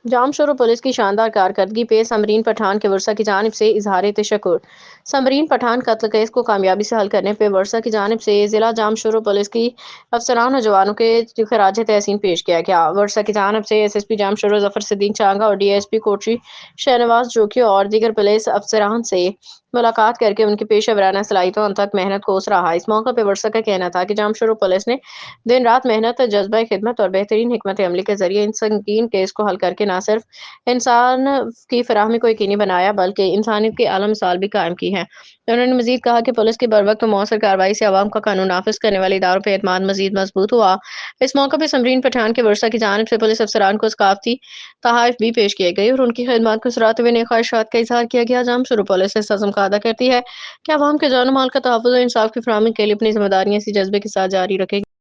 جام شور پولیس کی شاندار کارکردگی پہ سمرین پٹھان کے ورثہ کی جانب سے اظہار تشکر۔ سمرین پٹھان قتل کیس کو کامیابی سے حل کرنے پہ ورثہ کی جانب سے ضلع جام شور پولیس کی افسران اور جوانوں کے خراج تحسین پیش کیا گیا۔ ورثہ کی جانب سے ایس ایس پی جام شور ظفر صدیق چانگا اور D S P Kotri Shahnawaz jockey اور دیگر پولیس افسران سے ملاقات کر کے ان کی پیشہ ورانہ صلاحیتوں تک محنت کو سراہا۔ اس موقع پہ ورثہ کا کہنا تھا کہ جام شور پولیس نے دن رات محنت، جذبہ خدمت اور بہترین حکمت عملی کے ذریعے ان سنگین کیس کو حل کر کے نہ صرف انسان کی فراہمی کو یقینی بنایا بلکہ انسانیت کی اعلیٰ مثال بھی قائم کی ہے۔ انہوں نے مزید کہا کہ پولیس کی بروقت و مؤثر کارروائی سے عوام کا قانون نافذ کرنے والے اداروں پہ اعتماد مزید مضبوط ہوا۔ اس موقع پہ سمرین پٹھان کے ورثہ کی جانب سے پولیس افسران کو ثقافتی تحائف بھی پیش کیے گئے اور ان کی خدمات کو سراہتے ہوئے نیک خواہشات کا اظہار کیا گیا۔ جام شور پولیس اس عزم کا ادا کرتی ہے کہ عوام کے جان و مال کا تحفظ اور انصاف کی فراہمی کے لیے اپنی ذمہ داریاں اسی جذبے کے ساتھ جاری رکھے گی۔